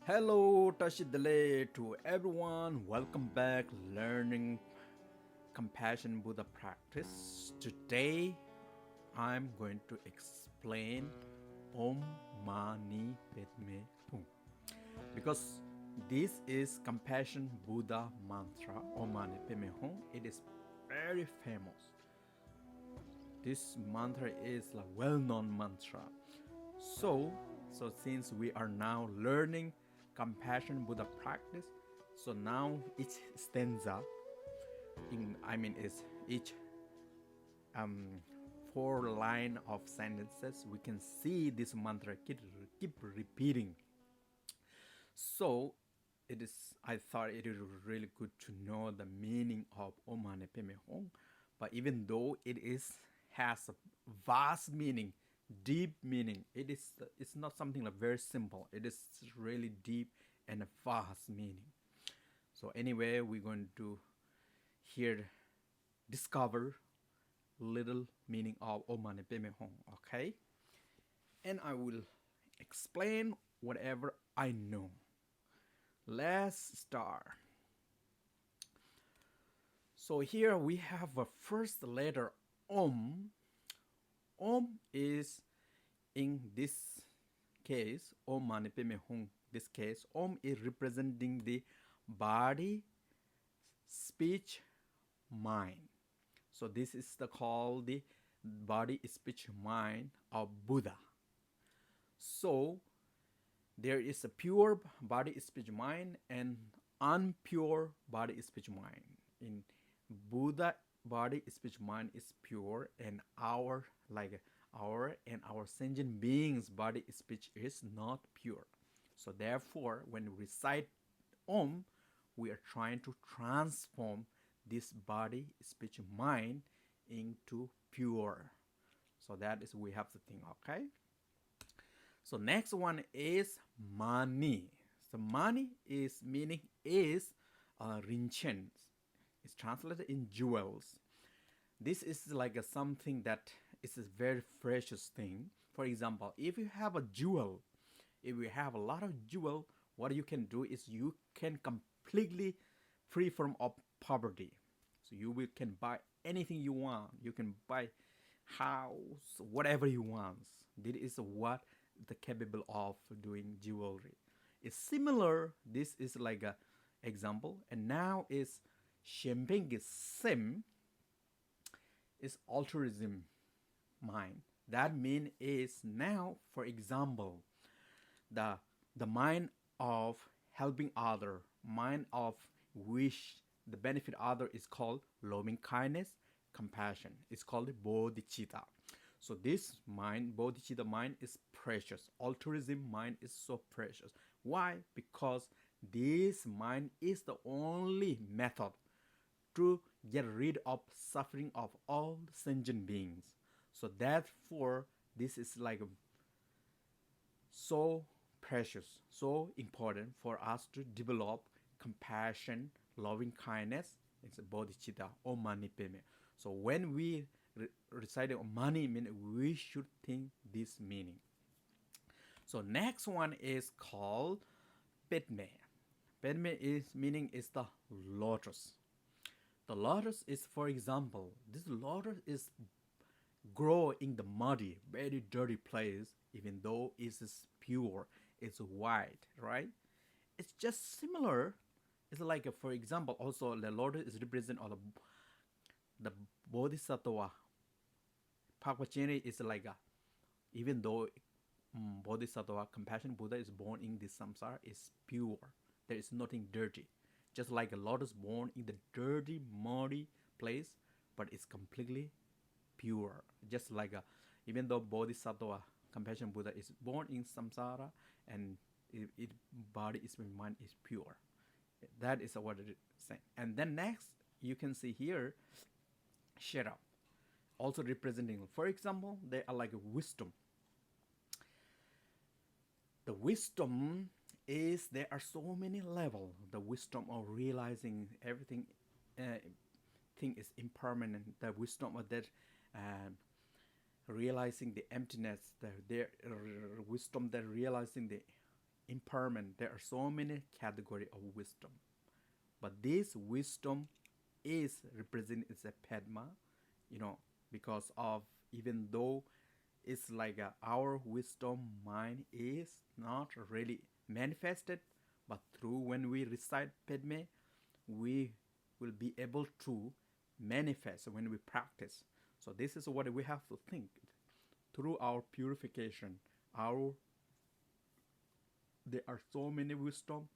Hello, Tashidale to everyone. Welcome back, learning compassion Buddha practice. Today, I'm going to explain Om Mani Padme Hum because this is compassion Buddha mantra. Om Mani Padme Hum. It is very famous. This mantra is a well-known mantra. So, so since we are now learning compassion Buddha practice, so now each stanza is each um, four line of sentences, we can see this mantra keep repeating. So it is. I thought it is really good to know the meaning of Om Mani Padme Hum, but even though it is has a vast meaning, deep meaning, it's not something like very simple. It is really deep and a vast meaning. So anyway, we're going to here discover little meaning of Om Mani Padme Hum. Okay, and I will explain whatever I know. Let's start. So here we have a first letter Om. Om is in this case Om Mani Padme Hum. This case Om is representing the body, speech, mind. So this is called the body, speech, mind of Buddha. So there is a pure body, speech, mind and unpure body, speech, mind. In Buddha, body, speech, mind is pure, and our sentient beings body, speech is not pure. So therefore, when we recite Om, we are trying to transform this body, speech, mind into pure. So that is we have to think. Okay. So next one is Mani. So Mani is meaning is rinchen. It's translated in jewels. This is like something that is a very precious thing. For example, if you have a jewel, if you have a lot of jewel, what you can do is you can completely free from of poverty. So can buy anything you want. You can buy house, whatever you want. This is what the capable of doing jewelry. It's similar. This is like a example, and now is champagne is sim is altruism mind. That mean is now, for example, the the mind of helping other, mind of wish the benefit other is called loving kindness, compassion. It's called bodhicitta. So this mind, bodhicitta mind, is precious. Altruism mind is so precious. Why? Because this mind is the only method to get rid of suffering of all sentient beings. So therefore, this is like so precious, so important for us to develop compassion, loving kindness. It's a bodhicitta or mani padme. So when we recite mani, mean we should think this meaning. So next one is called Pedme. Pedme is meaning is the lotus. The lotus is, for example, this lotus is grow in the muddy, very dirty place, even though it is pure, it's white, right? It's just similar. It's like, for example, also the lotus is represent all the bodhisattva. Pakvachini is like even though bodhisattva, compassion Buddha is born in this samsara, is pure. There is nothing dirty. Just like a lotus born in the dirty, muddy place, but it's completely pure. Just like even though bodhisattva, compassion Buddha is born in samsara, and it body is mind is pure. That is what it is saying. And then next you can see here shut up, also representing, for example, they are like wisdom. The wisdom is there are so many levels. The wisdom of realizing everything thing is impermanent. The wisdom of that uh, realizing the emptiness. The wisdom that realizing the impermanent. There are so many category of wisdom, but this wisdom is represented as a Pedma, you know, because of, even though it's like our wisdom mind is not really manifested, but through when we recite Pedme, we will be able to manifest when we practice. So this is what we have to think. Through our purification, our there are so many wisdom,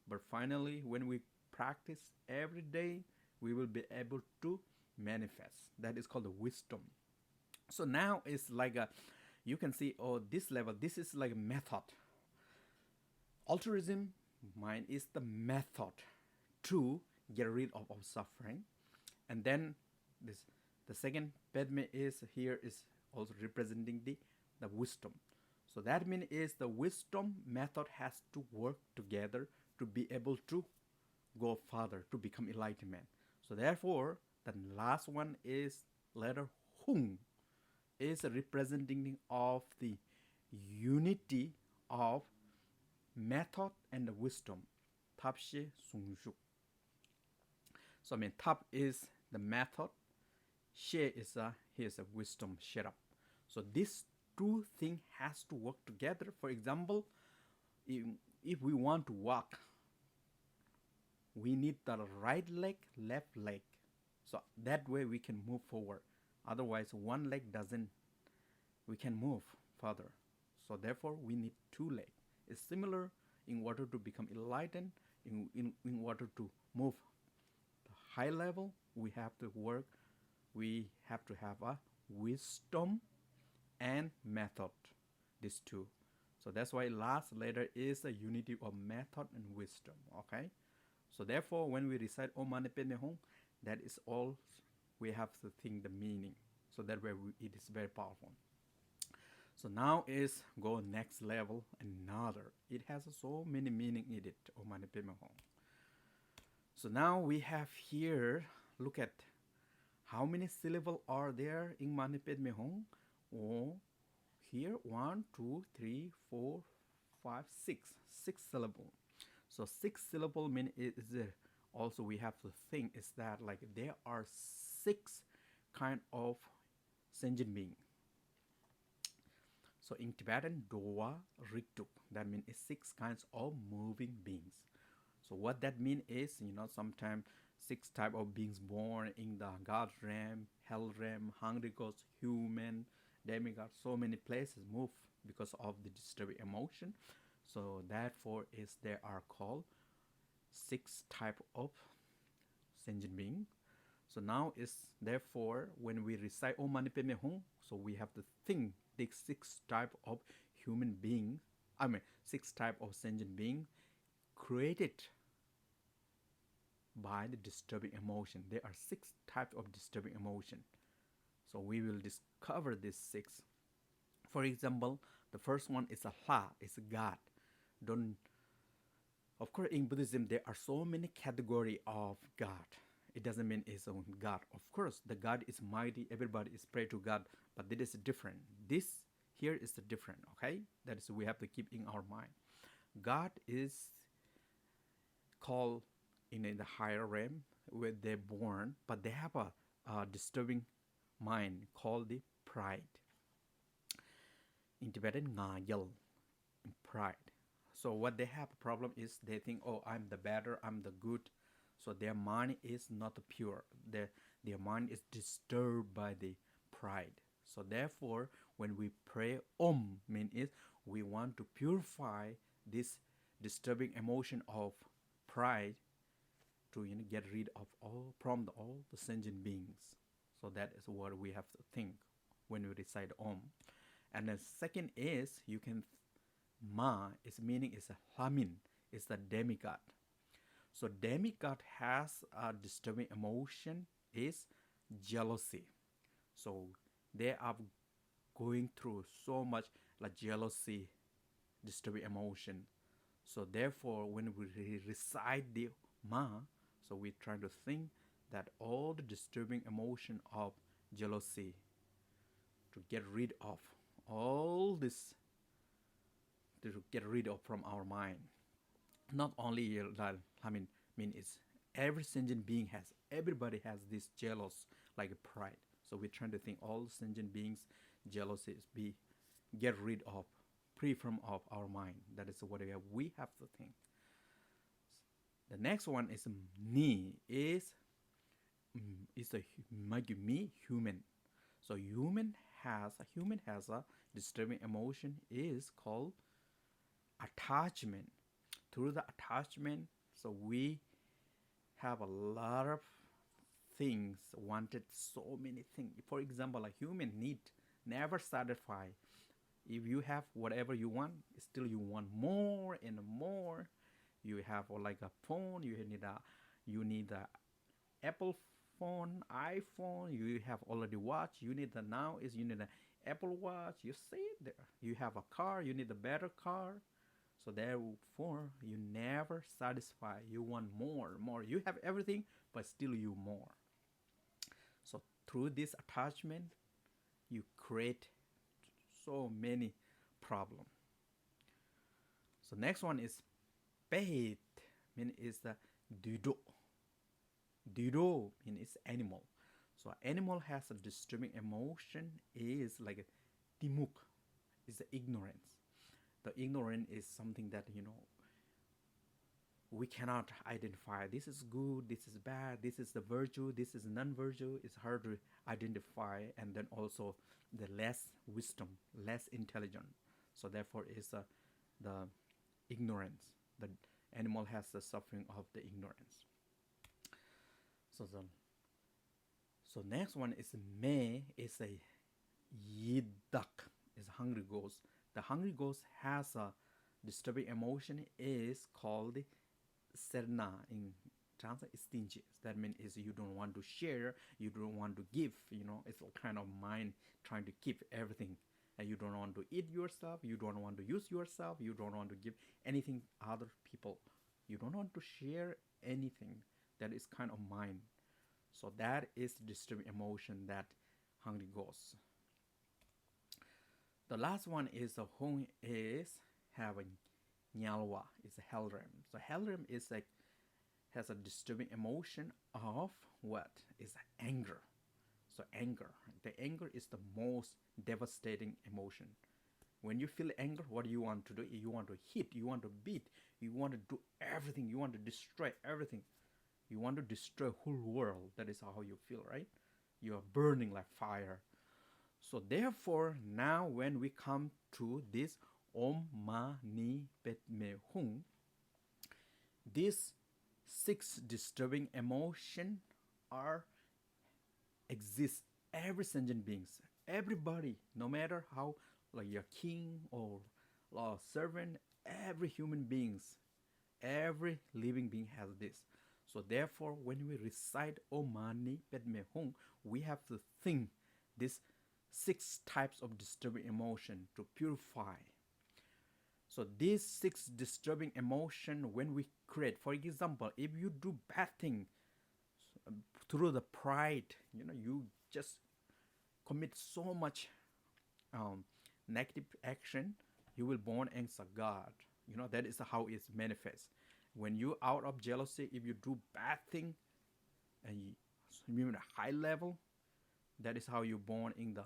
but finally when we practice every day, we will be able to manifest. That is called the wisdom. So now it's like a, you can see, oh, this level, this is like a method. Altruism mind is the method to get rid of our suffering. And then this, the second Pedme is here is also representing the wisdom. So that means is the wisdom method has to work together to be able to go further, to become enlightenment. So therefore, the last one is letter Hung, is a representing of the unity of method and the wisdom. Tapshe Sungshu. So I mean, Tap is the method, She is a, here's a wisdom shut up. So these two things has to work together. For example, if we want to walk, we need the right leg, left leg. So that way we can move forward. Otherwise, one leg doesn't, we can move further. So therefore, we need two legs. It's similar in order to become enlightened, in order to move the high level, we have to work, we have to have a wisdom and method, these two. So that's why last letter is a unity of method and wisdom, okay? So therefore, when we recite Om Mani Padme Hum, that is all we have to think the meaning. So that way it is very powerful. So now is go next level, another. It has so many meaning in it, Om Mani Padme Hum. So now we have here, look at how many syllables are there in Mani Padme Hum. Oh, here 1, 2, 3, 4, 5, 6. 6 syllables. So 6 syllable mean is there. Also we have to think is that like there are 6 kind of sentient being. So in Tibetan, Dowa Riktuk, that means it's 6 kinds of moving beings. So what that means is, you know, sometimes 6 type of beings born in the God realm, hell realm, hungry ghost, human, demigod, so many places move because of the disturbing emotion. So therefore is they are called 6 type of sentient being. So now is therefore when we recite Om Mani Padme Hum, so we have to think the 6 type of human being, 6 type of sentient being created by the disturbing emotion. There are 6 types of disturbing emotion. So we will discover these 6. For example, the first one is a Ha, is a God. Don't, of course, in Buddhism there are so many categories of God. It doesn't mean it's a God. Of course, the God is mighty. Everybody is pray to God, but it is different. This here is the different. Okay, that is we have to keep in our mind. God is called in the higher realm where they're born, but they have a disturbing mind called the pride. In Tibetan, ngayal, pride. So what they have a problem is they think, oh, I'm the better, I'm the good. So their mind is not pure. Their mind is disturbed by the pride. So therefore, when we pray Om, mean is we want to purify this disturbing emotion of pride to get rid of all the sentient beings. So that is what we have to think when we recite Om. And the second is you can Ma is meaning is a Hamin, is the demigod. So demigod has a disturbing emotion is jealousy. So they are going through so much like jealousy, disturbing emotion. So therefore, when we recite the Ma, so we try to think that all the disturbing emotion of jealousy, to get rid of all this to get rid of from our mind. Not only that, I mean, it's every sentient being has, everybody has this jealous, like a pride. So we're trying to think all sentient beings, jealousy is be get rid of, free from of our mind. That is what we have to think. The next one is me is a me human. So human has a disturbing emotion is called attachment. Through the attachment, so we have a lot of things wanted, so many things. For example, a human need never satisfy. If you have whatever you want, still you want more and more. You have like a phone, you need a Apple phone, iPhone. You have already watch. You need an Apple Watch. You see it there. You have a car. You need a better car. So therefore, you never satisfy. You want more, more. You have everything, but still you more. So through this attachment, you create so many problems. So next one is pet. Mean is the dido. Dido mean it's animal. So animal has a disturbing emotion is like a timuk, is the ignorance. The ignorant is something that we cannot identify. This is good, this is bad, this is the virtue, this is non-virtue. It's hard to identify, and then also the less wisdom, less intelligent. So therefore, is the ignorance. The animal has the suffering of the ignorance. So next one is me is a yidak, is a hungry ghost. The hungry ghost has a disturbing emotion is called serna, in translate stingy. That means is you don't want to share, you don't want to give. It's a kind of mind trying to keep everything, and you don't want to eat yourself, you don't want to use yourself, you don't want to give anything other people, you don't want to share anything. That is kind of mind. So that is disturbing emotion that hungry ghost. The last one is a hung is having nyalwa, is a hell realm. So hell realm is like has a disturbing emotion of what is anger. So anger, the anger is the most devastating emotion. When you feel anger, what do you want to do? You want to hit, you want to beat, you want to do everything, you want to destroy everything. You want to destroy whole world. That is how you feel, right? You are burning like fire. So therefore, now when we come to this Om Mani Padme Hum, these 6 disturbing emotion are exist every sentient beings, everybody, no matter how like your king or servant, every human beings, every living being has this. So therefore, when we recite Om Mani Padme Hum, we have to think this 6 types of disturbing emotion to purify. So these 6 disturbing emotion, when we create, for example, if you do bad thing through the pride, you just commit so much negative action, you will born against God. That is how it manifests. When you out of jealousy, if you do bad thing, and you at a high level, that is how you born in the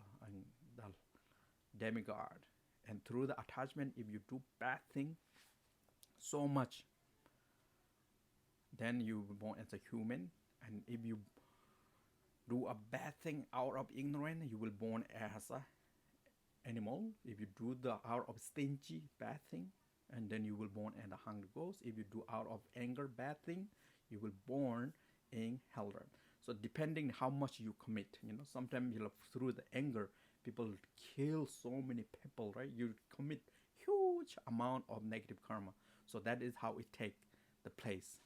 demigod. And through the attachment, if you do bad thing so much, then you were born as a human. And if you do a bad thing out of ignorance, you will born as a animal. If you do the out of stingy bad thing, and then you will born as a hungry ghost. If you do out of anger bad thing, you will born in hell realm. So depending how much you commit, sometimes through the anger, people kill so many people, right? You commit huge amount of negative karma. So that is how it take the place.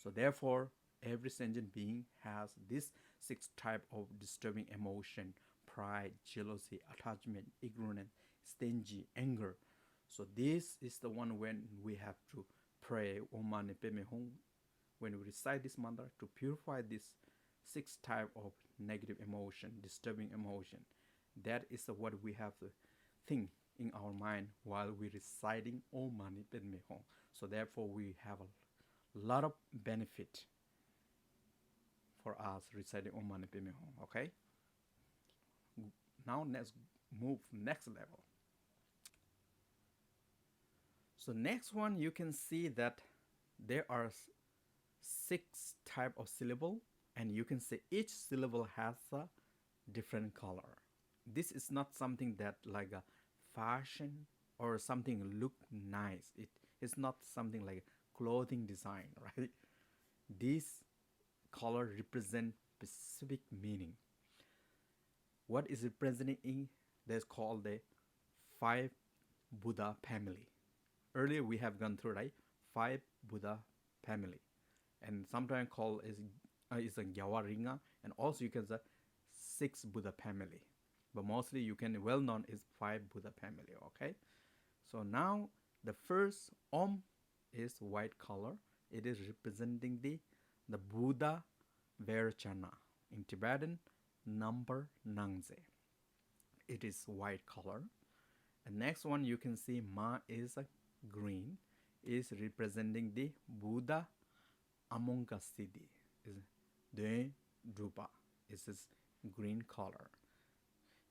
So therefore, every sentient being has this 6 type of disturbing emotion: pride, jealousy, attachment, ignorance, stingy, anger. So this is the one when we have to pray Om Mani Padme Hum, when we recite this mantra to purify this 6 type of negative emotion, disturbing emotion. That is what we have to think in our mind while we're reciting Om Mani Padme Hum. So therefore, we have a lot of benefit for us reciting Om Mani Padme Hum. Okay. Now let's move next level. So next one, you can see that there are 6 type of syllable, and you can say each syllable has a different color. This is not something that like a fashion or something look nice. It is not something like clothing design, right? This color represent specific meaning. What is representing in that's called the 5 Buddha family. Earlier we have gone through, right? 5 Buddha family, and sometimes called is a Gyawaringa, and also you can say 6 Buddha family, but mostly you can well known is 5 Buddha family. Okay, so now the first Om is white color. It is representing the Buddha Vairocana, in Tibetan number Nangze. It is white color. And next one you can see Ma is a green, is representing the Buddha Amongasidi, is De Drupa. This is green color.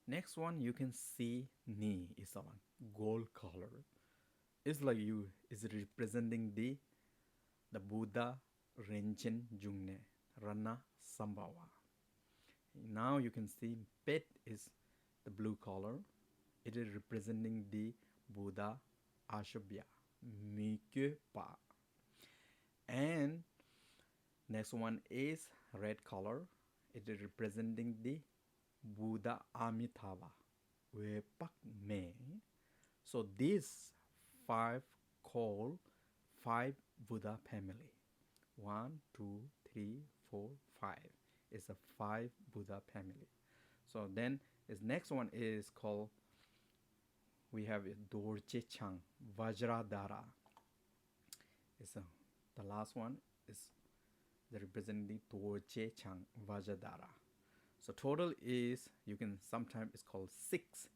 Next one you can see Ni is a gold color. It's like you is representing the Buddha Renchen Jungne Rana Sambhava. Now you can see Pet is the blue color. It is representing the Buddha Ashabhya Mikyo Pa. And next one is red color. It is representing the Buddha Amitabha Wepak Me. So these 5 called 5 Buddha family. 1, 2, 3, 4, 5. It's a 5 Buddha family. So then this next one is called, we have Dorje Chang Vajradhara. The last one is the representing Dorje Chang Vajradhara. So total is, you can sometimes it's called 6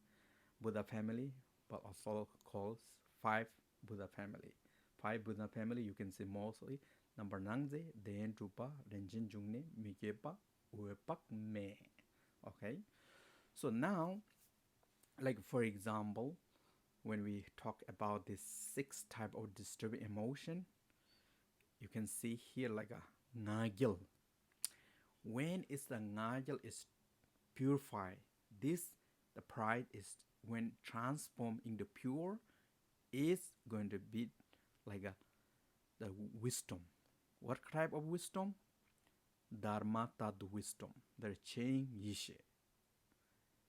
Buddha family, but also called 5 Buddha family. 5 Buddha family you can say mostly number Nangze, Den Drupa, Renjin Jungne, Mikepa, Uepak Me. Okay. So now, like for example, when we talk about this 6 type of disturbing emotion, you can see here like a ngagil. When is the ngagil is purified, this the pride is when transformed into pure, is going to be like the wisdom. What type of wisdom? Dharma tad wisdom. The chain yishe.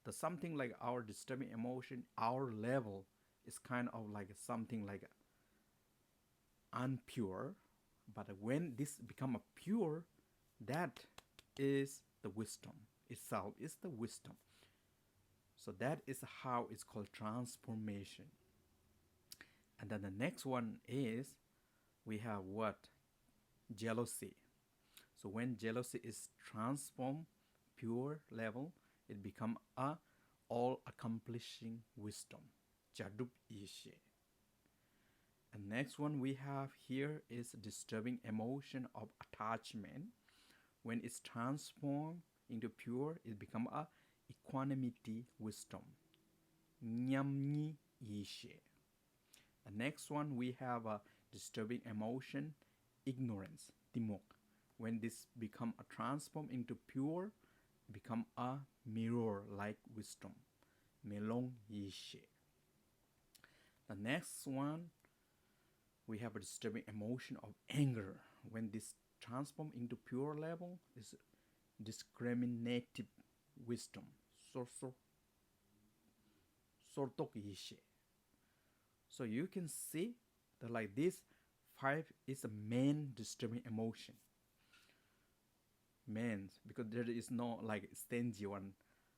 The something like our disturbing emotion, our level is kind of like something like unpure, but when this become a pure, that is the wisdom itself, is the wisdom. So that is how it's called transformation. And then the next one is, we have what? Jealousy. So when jealousy is transformed pure level, it become a all accomplishing wisdom. Jadup Ishe. And next one we have here is disturbing emotion of attachment. When it's transformed into pure, it become a equanimity wisdom. Nyamni Ishe. The next one we have a disturbing emotion, ignorance, timok. When this become a transform into pure, become a mirror like wisdom, melong yishe. The next one, we have a disturbing emotion of anger. When this transform into pure level, is discriminative wisdom, sortok yishe. So you can see that like this 5 is a main disturbing emotion. Main, because there is no like stingy one,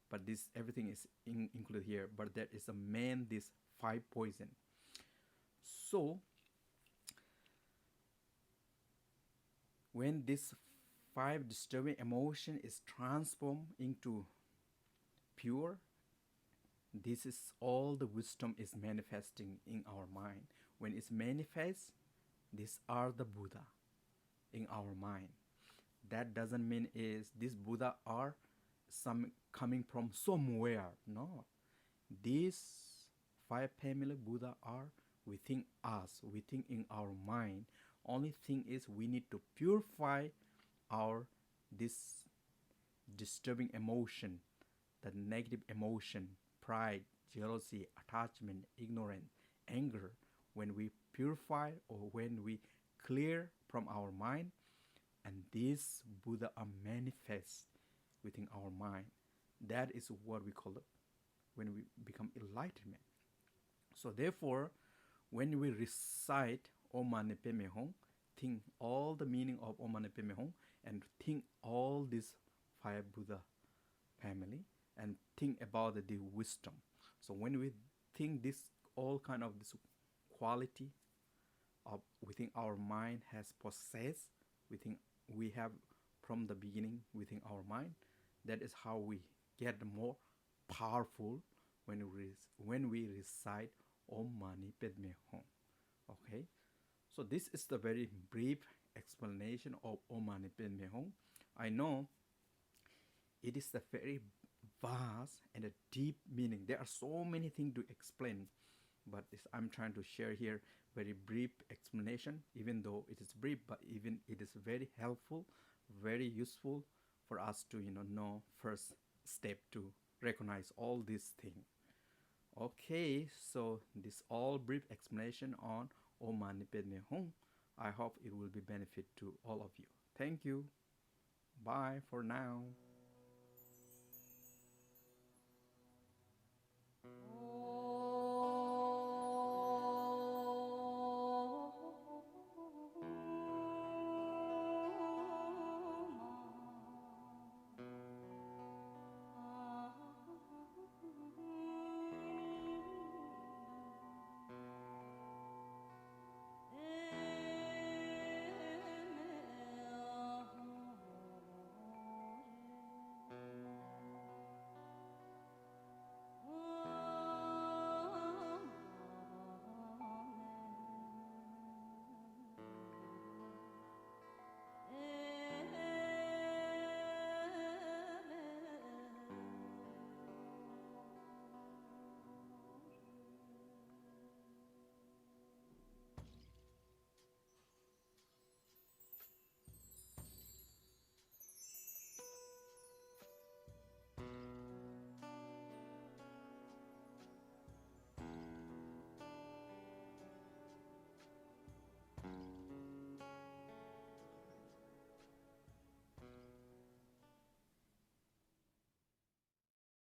but this everything is included here. But there is a main this 5 poison. So when this 5 disturbing emotion is transformed into pure, This is all the wisdom is manifesting in our mind. When it's manifest, these are the Buddha in our mind. That doesn't mean is this Buddha are some coming from somewhere. No, these five family Buddha are within us, within in our mind. Only thing is we need to purify our this disturbing emotion, the negative emotion, pride, jealousy, attachment, ignorance, anger. When we purify or when we clear from our mind, and these Buddha are manifest within our mind. That is what we call it when we become enlightenment. So therefore, when we recite Om Mani Padme Hum, think all the meaning of Om Mani Padme Hum and think all this five Buddha family and think about the wisdom. So when we think this all kind of this quality of within our mind has possessed within we have from the beginning within our mind, that is how we get more powerful when we recite Om Mani Padme Hum. Okay, so this is the very brief explanation of Om Mani Padme Hum. I know it is a very vast and a deep meaning. There are so many things to explain, but I'm trying to share here very brief explanation. Even though it is brief, but even it is very helpful, very useful for us to know first step to recognize all these things. Okay, so this all brief explanation on Om Mani Padme Hum. I hope it will be benefit to all of you. Thank you. Bye for now.